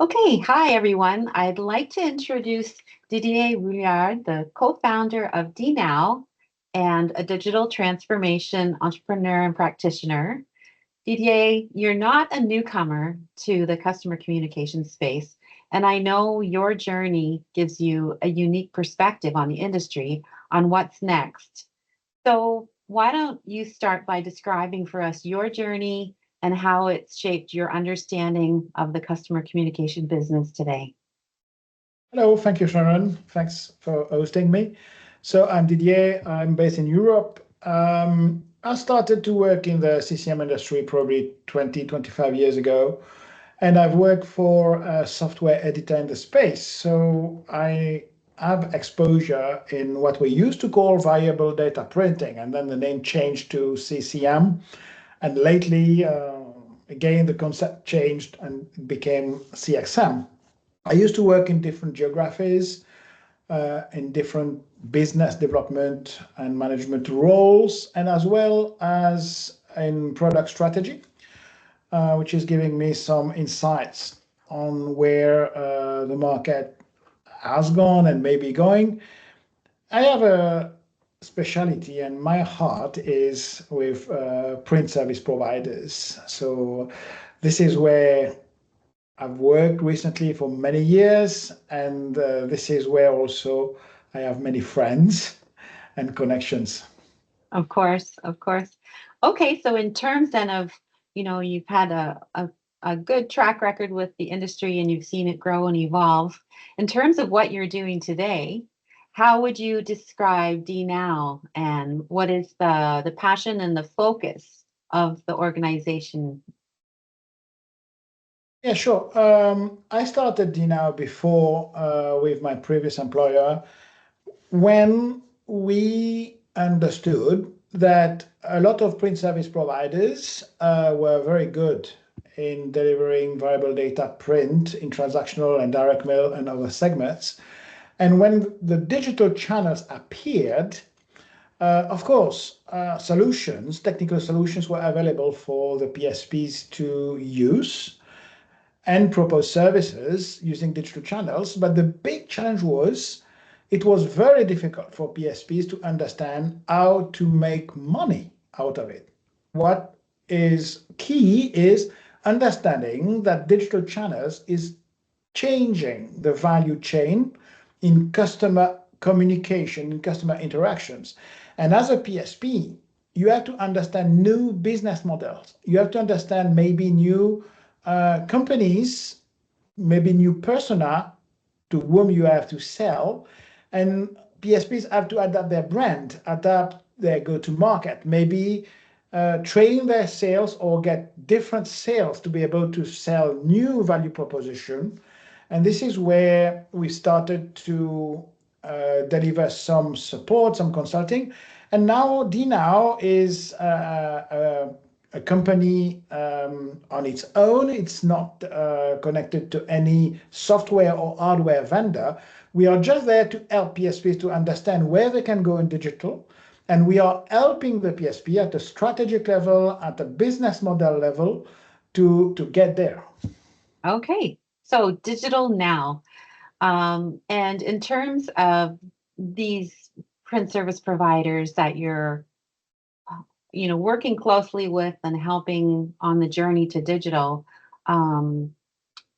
Okay, hi everyone. I'd like to introduce Didier Rouillard, the co-founder of DNOW and a digital transformation entrepreneur and practitioner. Didier, you're not a newcomer to the customer communication space, and I know your journey gives you a unique perspective on the industry on what's next. So, why don't you start by describing for us your journey and how it's shaped your understanding of the customer communication business today? Hello, thank you, Sharon. Thanks for hosting me. So I'm Didier. I'm based in Europe. I started to work in the CCM industry probably 20, 25 years ago, and I've worked for a software editor in the space. So I have exposure in what we used to call variable data printing, and then the name changed to CCM. And lately, again, the concept changed and became CXM. I used to work in different geographies, in different business development and management roles, and as well as in product strategy, which is giving me some insights on where the market has gone and may be going. I have a specialty, and my heart is with print service providers. So this is where I've worked recently for many years, and this is where also I have many friends and connections. Of course, of course. Okay, so in terms then of, you've had a good track record with the industry and you've seen it grow and evolve. In terms of what you're doing today, how would you describe DNOW and what is the passion and the focus of the organization? Yeah, sure. I started DNOW before with my previous employer when we understood that a lot of print service providers were very good in delivering variable data print in transactional and direct mail and other segments. And when the digital channels appeared, of course, technical solutions were available for the PSPs to use and propose services using digital channels. But the big challenge was it was very difficult for PSPs to understand how to make money out of it. What is key is understanding that digital channels is changing the value chain in customer communication, in customer interactions. And as a PSP, you have to understand new business models. You have to understand maybe new companies, maybe new persona to whom you have to sell. And PSPs have to adapt their brand, adapt their go-to-market, maybe train their sales or get different sales to be able to sell new value proposition. And this is where we started to deliver some support, some consulting. And now DNOW is a company on its own. It's not connected to any software or hardware vendor. We are just there to help PSPs to understand where they can go in digital. And we are helping the PSP at a strategic level, at a business model level to get there. Okay, so digital now. And in terms of these print service providers that you're working closely with and helping on the journey to digital, um,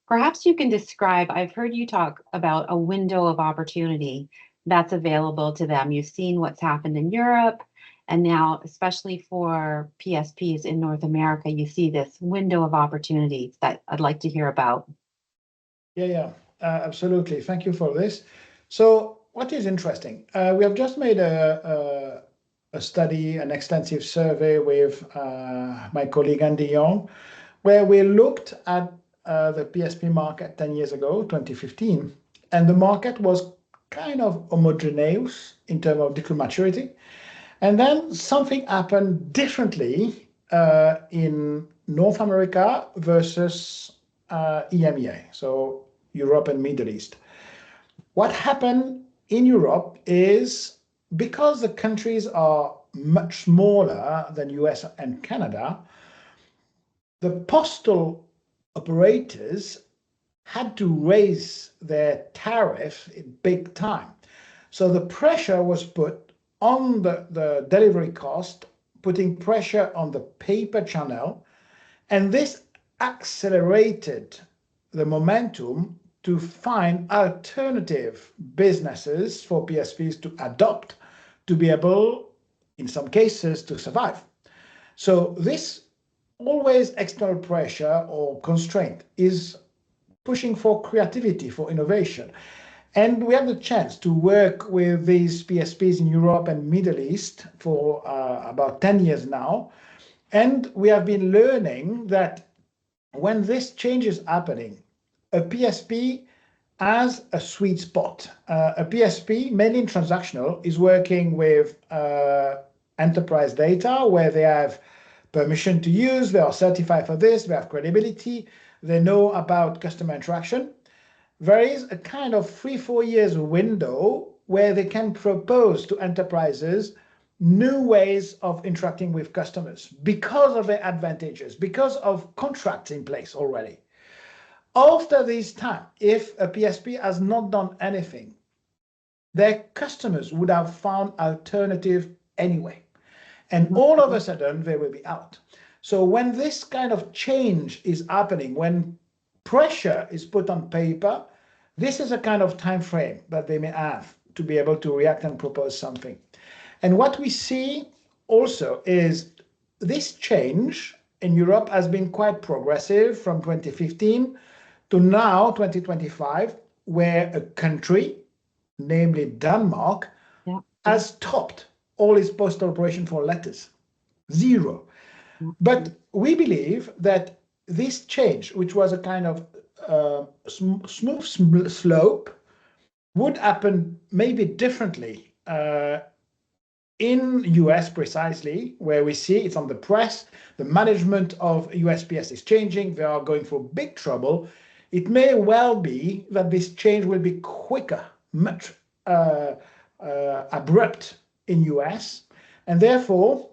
perhaps you can describe, I've heard you talk about a window of opportunity that's available to them. You've seen what's happened in Europe, and now, especially for PSPs in North America, you see this window of opportunities that I'd like to hear about. Yeah, absolutely. Thank you for this. So what is interesting, we have just made a study, an extensive survey with my colleague Andy Young, where we looked at the PSP market 10 years ago, 2015, and the market was kind of homogeneous in terms of digital maturity. And then something happened differently in North America versus EMEA, so Europe and Middle East. What happened in Europe is because the countries are much smaller than US and Canada, the postal operators had to raise their tariff big time. So the pressure was put on the delivery cost, putting pressure on the paper channel, and this accelerated the momentum to find alternative businesses for PSPs to adopt to be able, in some cases, to survive. So this always external pressure or constraint is pushing for creativity, for innovation. And we have the chance to work with these PSPs in Europe and Middle East for about 10 years now. And we have been learning that when this change is happening, a PSP has a sweet spot. A PSP, mainly in transactional, is working with enterprise data where they have permission to use, they are certified for this, they have credibility, they know about customer interaction. There is a kind of 3-4 years window where they can propose to enterprises new ways of interacting with customers because of their advantages, because of contracts in place already. After this time, if a PSP has not done anything, their customers would have found alternative anyway. And all of a sudden, they will be out. So when this kind of change is happening, when pressure is put on paper, this is a kind of time frame that they may have to be able to react and propose something. And what we see also is this change in Europe has been quite progressive from 2015 to now 2025, where a country, namely Denmark, has stopped all its postal operation for letters. Zero. But we believe that this change, which was a kind of smooth slope, would happen maybe differently in US precisely, where we see it's on the press, the management of USPS is changing, they are going for big trouble. It may well be that this change will be quicker, much abrupt in US, and therefore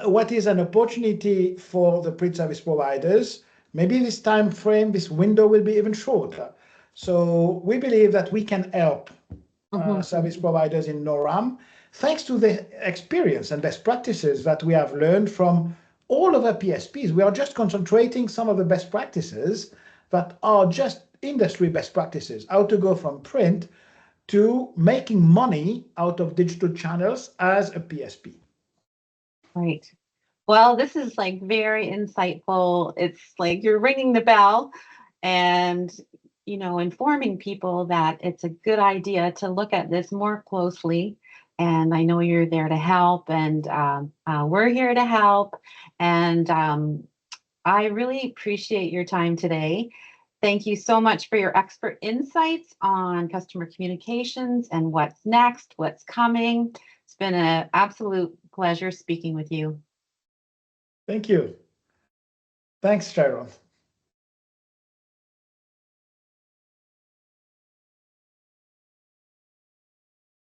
what is an opportunity for the print service providers, maybe this time frame, this window will be even shorter. So we believe that we can help service providers in NORAM, thanks to the experience and best practices that we have learned from all of our PSPs. We are just concentrating some of the best practices that are just industry best practices, how to go from print to making money out of digital channels as a PSP. Right. Well, this is like very insightful. It's like you're ringing the bell and, informing people that it's a good idea to look at this more closely. And I know you're there to help, and we're here to help. And I really appreciate your time today. Thank you so much for your expert insights on customer communications and what's next, what's coming. It's been an absolute pleasure speaking with you. Thank you. Thanks, Sharon.